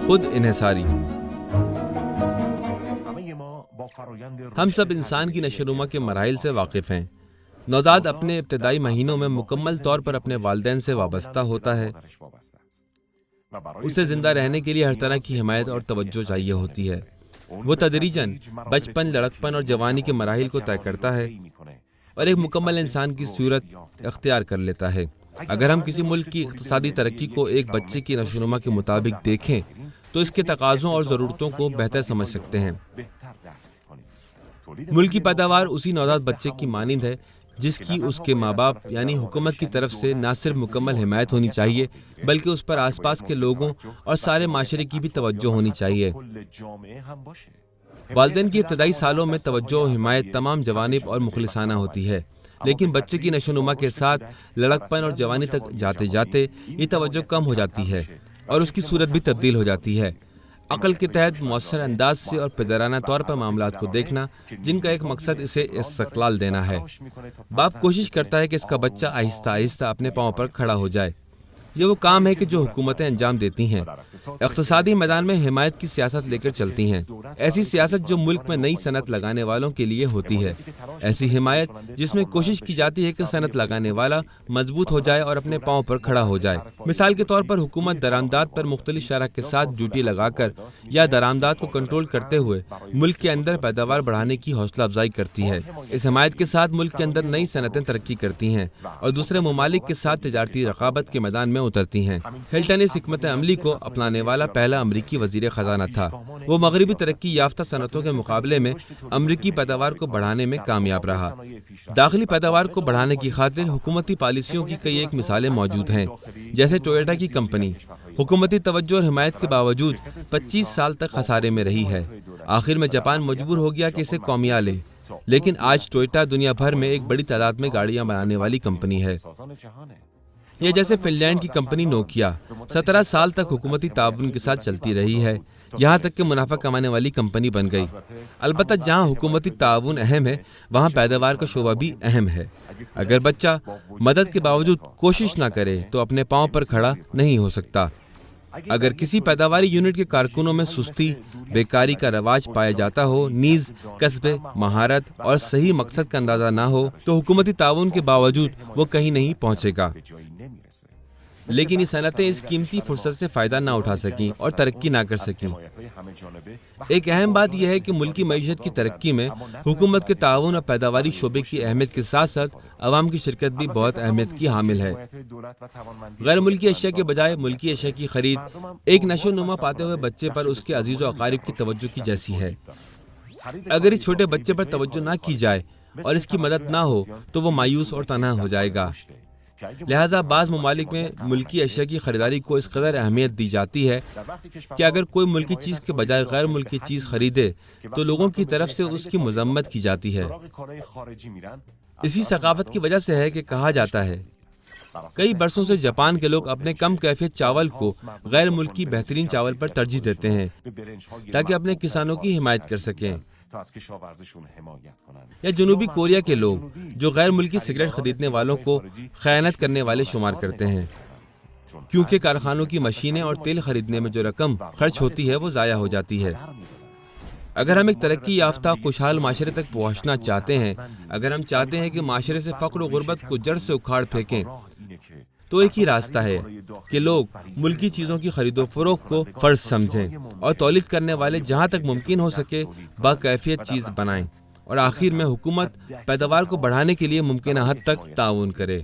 خود انحصاری۔ ہم سب انسان کی نشو و نما کے مراحل سے واقف ہیں۔ نوزاد اپنے ابتدائی مہینوں میں مکمل طور پر اپنے والدین سے وابستہ ہوتا ہے۔ اسے زندہ رہنے کے لیے ہر طرح کی حمایت اور توجہ چاہیے ہوتی ہے۔ وہ تدریجاً بچپن، لڑکپن اور جوانی کے مراحل کو طے کرتا ہے اور ایک مکمل انسان کی صورت اختیار کر لیتا ہے۔ اگر ہم کسی ملک کی اقتصادی ترقی کو ایک بچے کی نشو و نما کے مطابق دیکھیں تو اس کے تقاضوں اور ضرورتوں کو بہتر سمجھ سکتے ہیں۔ ملک کی پیداوار اسی نوزاد بچے کی مانند ہے جس کی اس کے ماں باپ یعنی حکومت کی طرف سے نہ صرف مکمل حمایت ہونی چاہیے بلکہ اس پر آس پاس کے لوگوں اور سارے معاشرے کی بھی توجہ ہونی چاہیے۔ والدین کی ابتدائی سالوں میں توجہ و حمایت تمام جوانب اور مخلصانہ ہوتی ہے، لیکن بچے کی نشو و نما کے ساتھ لڑکپن اور جوانی تک جاتے جاتے یہ توجہ کم ہو جاتی ہے اور اس کی صورت بھی تبدیل ہو جاتی ہے۔ عقل کے تحت مؤثر انداز سے اور پدرانہ طور پر معاملات کو دیکھنا، جن کا ایک مقصد اسے استقلال دینا ہے۔ باپ کوشش کرتا ہے کہ اس کا بچہ آہستہ آہستہ اپنے پاؤں پر کھڑا ہو جائے۔ یہ وہ کام ہے کہ جو حکومتیں انجام دیتی ہیں۔ اقتصادی میدان میں حمایت کی سیاست لے کر چلتی ہیں، ایسی سیاست جو ملک میں نئی صنعت لگانے والوں کے لیے ہوتی ہے، ایسی حمایت جس میں کوشش کی جاتی ہے کہ صنعت لگانے والا مضبوط ہو جائے اور اپنے پاؤں پر کھڑا ہو جائے۔ مثال کے طور پر حکومت درآمدات پر مختلف شرح کے ساتھ ڈیوٹی لگا کر یا درآمدات کو کنٹرول کرتے ہوئے ملک کے اندر پیداوار بڑھانے کی حوصلہ افزائی کرتی ہے۔ اس حمایت کے ساتھ ملک کے اندر نئی صنعتیں ترقی کرتی ہیں اور دوسرے ممالک کے ساتھ تجارتی رقابت کے میدان میں اترتی ہیں۔ ہلٹن اس حکمت عملی کو اپنانے والا پہلا امریکی وزیر خزانہ تھا۔ وہ مغربی ترقی یافتہ صنعتوں کے مقابلے میں امریکی پیداوار کو بڑھانے میں کامیاب رہا۔ داخلی پیداوار کو بڑھانے کی خاطر حکومتی پالیسیوں کی کئی ایک مثالیں موجود ہیں، جیسے ٹویوٹا کی کمپنی حکومتی توجہ اور حمایت کے باوجود 25 سال تک خسارے میں رہی ہے۔ آخر میں جاپان مجبور ہو گیا کہ اسے قومیہ لے، لیکن آج ٹویوٹا دنیا بھر میں ایک بڑی تعداد میں گاڑیاں بنانے والی کمپنی ہے۔ یہ جیسے فن لینڈ کی کمپنی نوکیا 17 سال تک حکومتی تعاون کے ساتھ چلتی رہی ہے، یہاں تک کہ منافع کمانے والی کمپنی بن گئی۔ البتہ جہاں حکومتی تعاون اہم ہے وہاں پیداوار کا شعبہ بھی اہم ہے۔ اگر بچہ مدد کے باوجود کوشش نہ کرے تو اپنے پاؤں پر کھڑا نہیں ہو سکتا۔ اگر کسی پیداواری یونٹ کے کارکنوں میں سستی، بیکاری کا رواج پایا جاتا ہو، نیز کسب مہارت اور صحیح مقصد کا اندازہ نہ ہو تو حکومتی تعاون کے باوجود وہ کہیں نہیں پہنچے گا۔ لیکن یہ صنعتیں اس قیمتی فرصت سے فائدہ نہ اٹھا سکیں اور ترقی نہ کر سکیں۔ ایک اہم بات یہ ہے کہ ملکی معیشت کی ترقی میں حکومت کے تعاون اور پیداواری شعبے کی اہمیت کے ساتھ ساتھ عوام کی شرکت بھی بہت اہمیت کی حامل ہے۔ غیر ملکی اشیاء کے بجائے ملکی اشیاء کی خرید ایک نشو و نما پاتے ہوئے بچے پر اس کے عزیز و اقارب کی توجہ کی جیسی ہے۔ اگر اس چھوٹے بچے پر توجہ نہ کی جائے اور اس کی مدد نہ ہو تو وہ مایوس اور تنہا ہو جائے گا۔ لہذا بعض ممالک میں ملکی اشیاء کی خریداری کو اس قدر اہمیت دی جاتی ہے کہ اگر کوئی ملکی چیز کے بجائے غیر ملکی چیز خریدے تو لوگوں کی طرف سے اس کی مذمت کی جاتی ہے۔ اسی ثقافت کی وجہ سے ہے کہ کہا جاتا ہے کئی برسوں سے جاپان کے لوگ اپنے کم کیفیت چاول کو غیر ملکی بہترین چاول پر ترجیح دیتے ہیں تاکہ اپنے کسانوں کی حمایت کر سکیں۔ یا جنوبی کوریا کے لوگ جو غیر ملکی سگریٹ خریدنے والوں کو خیانت کرنے والے شمار کرتے ہیں، کیونکہ کارخانوں کی مشینیں اور تیل خریدنے میں جو رقم خرچ ہوتی ہے وہ ضائع ہو جاتی ہے۔ اگر ہم ایک ترقی یافتہ خوشحال معاشرے تک پہنچنا چاہتے ہیں، اگر ہم چاہتے ہیں کہ معاشرے سے فقر و غربت کو جڑ سے اکھاڑ پھینکیں، تو ایک ہی راستہ ہے کہ لوگ ملکی چیزوں کی خرید و فروخت کو فرض سمجھیں اور تولید کرنے والے جہاں تک ممکن ہو سکے باکیفیت چیز بنائیں، اور آخر میں حکومت پیداوار کو بڑھانے کے لیے ممکنہ حد تک تعاون کرے۔